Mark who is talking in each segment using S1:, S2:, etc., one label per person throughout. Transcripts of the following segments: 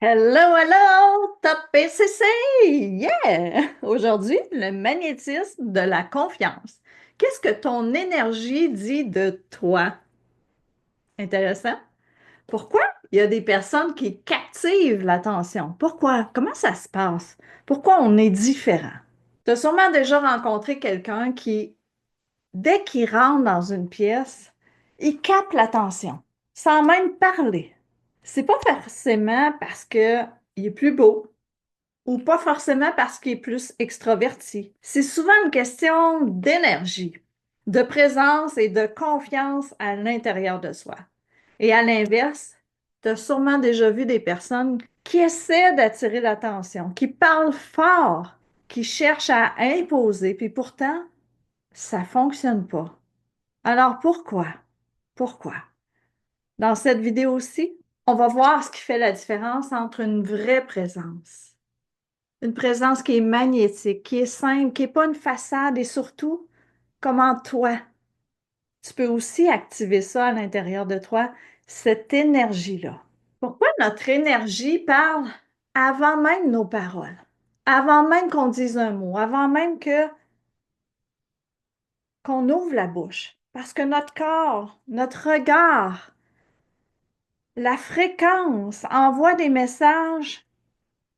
S1: Hello, hello, top PCC! Yeah! Aujourd'hui, le magnétisme de la confiance. Qu'est-ce que ton énergie dit de toi? Intéressant. Pourquoi il y a des personnes qui captivent l'attention? Pourquoi? Comment ça se passe? Pourquoi on est différent? Tu as sûrement déjà rencontré quelqu'un qui, dès qu'il rentre dans une pièce, il capte l'attention, sans même parler. C'est pas forcément parce que il est plus beau, ou pas forcément parce qu'il est plus extraverti. C'est souvent une question d'énergie, de présence et de confiance à l'intérieur de soi. Et à l'inverse, tu as sûrement déjà vu des personnes qui essaient d'attirer l'attention, qui parlent fort, qui cherchent à imposer, puis pourtant, ça fonctionne pas. Alors pourquoi? Pourquoi? Dans cette vidéo-ci, on va voir ce qui fait la différence entre une vraie présence, une présence qui est magnétique, qui est simple, qui n'est pas une façade et surtout, comment toi, tu peux aussi activer ça à l'intérieur de toi, cette énergie-là. Pourquoi notre énergie parle avant même nos paroles, avant même qu'on dise un mot, avant même que qu'on ouvre la bouche? Parce que notre corps, notre regard, la fréquence envoie des messages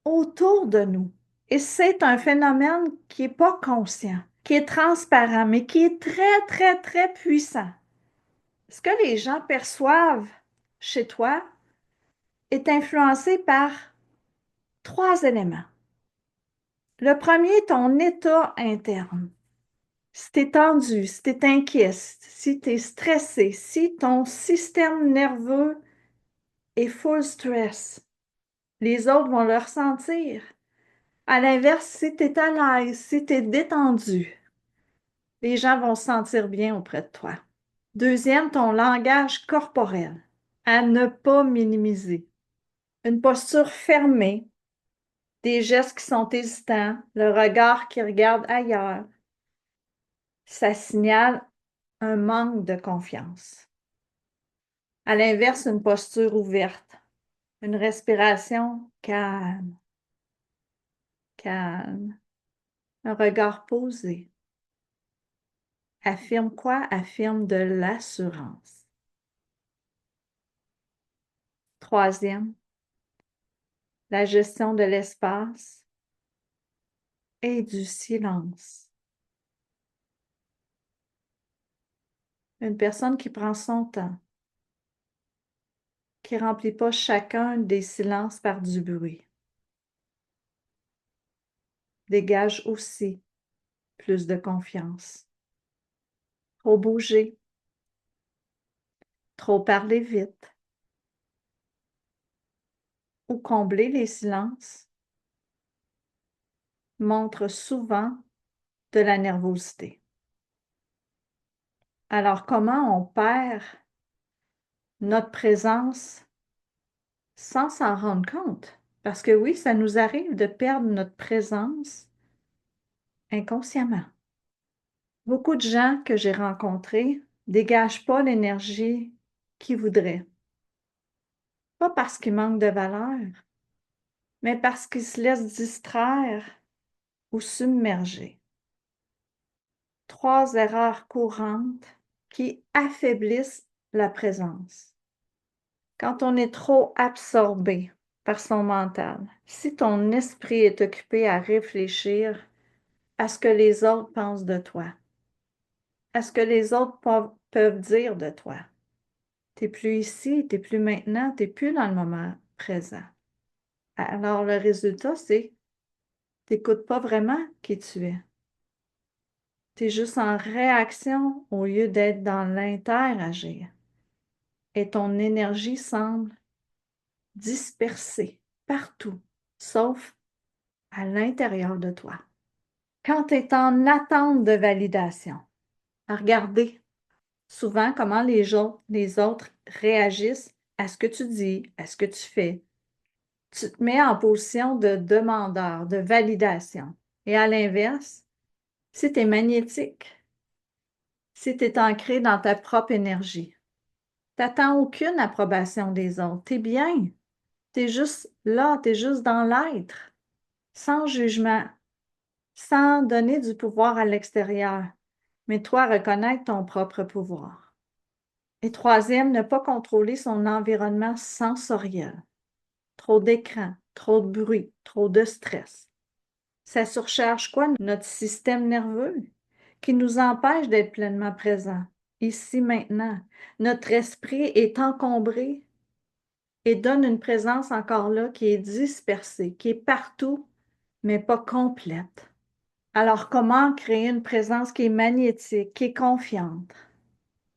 S1: autour de nous. Et c'est un phénomène qui n'est pas conscient, qui est transparent, mais qui est très, très, très puissant. Ce que les gens perçoivent chez toi est influencé par trois éléments. Le premier, ton état interne. Si tu es tendu, si tu es inquiet, si tu es stressé, si ton système nerveux est full stress, les autres vont le ressentir. À l'inverse, si tu es à l'aise, si tu es détendu, les gens vont se sentir bien auprès de toi. Deuxième, ton langage corporel, à ne pas minimiser. Une posture fermée, des gestes qui sont hésitants, le regard qui regarde ailleurs, ça signale un manque de confiance. À l'inverse, une posture ouverte, une respiration calme, calme, un regard posé. Affirme quoi? Affirme de l'assurance. Troisième, la gestion de l'espace et du silence. Une personne qui prend son temps, qui ne remplit pas chacun des silences par du bruit, dégage aussi plus de confiance. Trop bouger, trop parler vite ou combler les silences montre souvent de la nervosité. Alors, comment on perd notre présence sans s'en rendre compte? Parce que oui, ça nous arrive de perdre notre présence inconsciemment. Beaucoup de gens que j'ai rencontrés dégagent pas l'énergie qu'ils voudraient. Pas parce qu'ils manquent de valeur, mais parce qu'ils se laissent distraire ou submerger. Trois erreurs courantes qui affaiblissent la présence. Quand on est trop absorbé par son mental, si ton esprit est occupé à réfléchir à ce que les autres pensent de toi, à ce que les autres peuvent dire de toi, tu n'es plus ici, tu n'es plus maintenant, tu n'es plus dans le moment présent. Alors le résultat, c'est tu n'écoutes pas vraiment qui tu es. Tu es juste en réaction au lieu d'être dans l'interagir. Et ton énergie semble dispersée partout, sauf à l'intérieur de toi. Quand tu es en attente de validation, à regarder souvent comment les autres réagissent à ce que tu dis, à ce que tu fais. Tu te mets en position de demandeur, de validation. Et à l'inverse, si tu es magnétique, si tu es ancré dans ta propre énergie, tu n'attends aucune approbation des autres. Tu es bien. Tu es juste là, tu es juste dans l'être, sans jugement, sans donner du pouvoir à l'extérieur, mais toi, reconnaître ton propre pouvoir. Et troisième, ne pas contrôler son environnement sensoriel. Trop d'écran, trop de bruit, trop de stress. Ça surcharge quoi? Notre système nerveux, qui nous empêche d'être pleinement présent, ici, maintenant. Notre esprit est encombré et donne une présence encore là qui est dispersée, qui est partout, mais pas complète. Alors, comment créer une présence qui est magnétique, qui est confiante?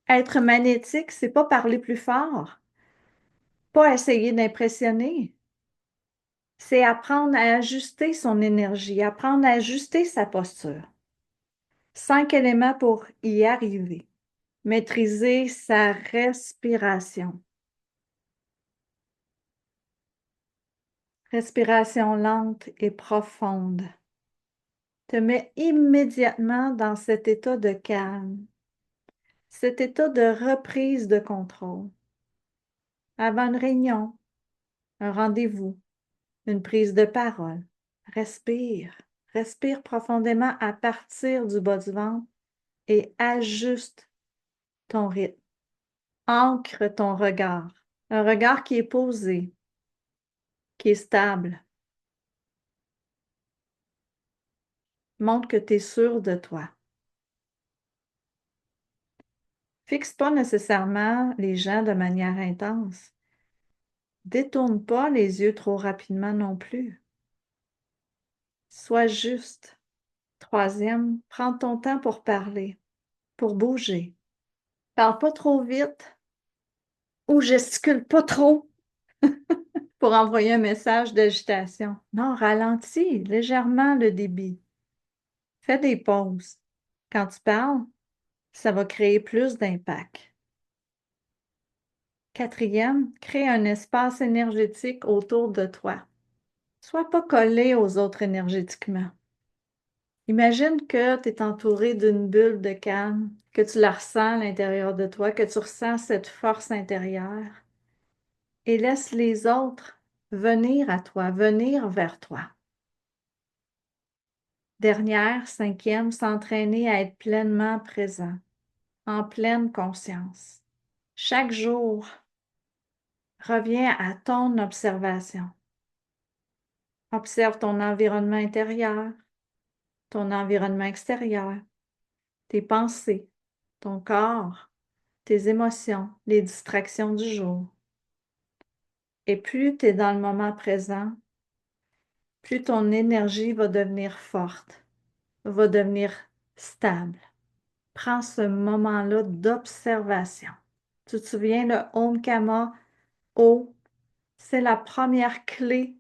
S1: Être magnétique, c'est pas parler plus fort, pas essayer d'impressionner. C'est apprendre à ajuster son énergie, apprendre à ajuster sa posture. 5 éléments pour y arriver. Maîtriser sa respiration. Respiration lente et profonde. Te mets immédiatement dans cet état de calme, cet état de reprise de contrôle. Avant une réunion, un rendez-vous, une prise de parole, respire. Respire profondément à partir du bas du ventre et ajuste ton rythme. Ancre ton regard. Un regard qui est posé, qui est stable. Montre que tu es sûr de toi. Fixe pas nécessairement les gens de manière intense. Détourne pas les yeux trop rapidement non plus. Sois juste. Troisième, prends ton temps pour parler, pour bouger. Parle pas trop vite ou gesticule pas trop pour envoyer un message d'agitation. Non, ralentis légèrement le débit. Fais des pauses. Quand tu parles, ça va créer plus d'impact. Quatrième, crée un espace énergétique autour de toi. Sois pas collé aux autres énergétiquement. Imagine que tu es entouré d'une bulle de calme, que tu la ressens à l'intérieur de toi, que tu ressens cette force intérieure et laisse les autres venir à toi, venir vers toi. Dernière, cinquième, s'entraîner à être pleinement présent, en pleine conscience. Chaque jour, reviens à ton observation. Observe ton environnement intérieur, ton environnement extérieur, tes pensées, ton corps, tes émotions, les distractions du jour. Et plus tu es dans le moment présent, plus ton énergie va devenir forte, va devenir stable. Prends ce moment-là d'observation. Tu te souviens, le Om Kama O, c'est la première clé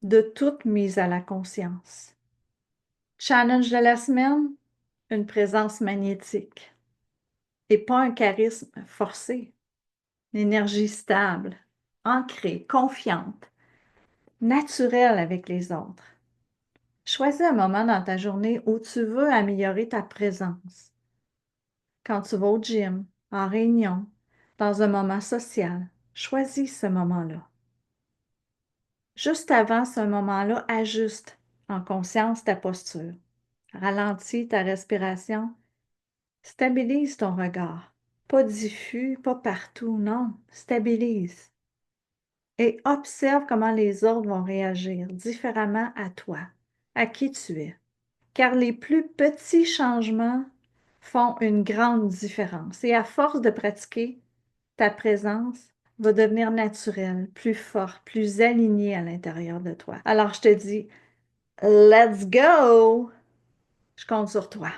S1: de toute mise à la conscience. Challenge de la semaine, une présence magnétique et pas un charisme forcé. Une énergie stable, ancrée, confiante, naturelle avec les autres. Choisis un moment dans ta journée où tu veux améliorer ta présence. Quand tu vas au gym, en réunion, dans un moment social, choisis ce moment-là. Juste avant ce moment-là, ajuste en conscience ta posture. Ralentis ta respiration. Stabilise ton regard. Pas diffus, pas partout, non. Stabilise. Et observe comment les autres vont réagir différemment à toi, à qui tu es. Car les plus petits changements font une grande différence. Et à force de pratiquer, ta présence va devenir naturelle, plus forte, plus alignée à l'intérieur de toi. Alors je te dis, let's go! Je compte sur toi.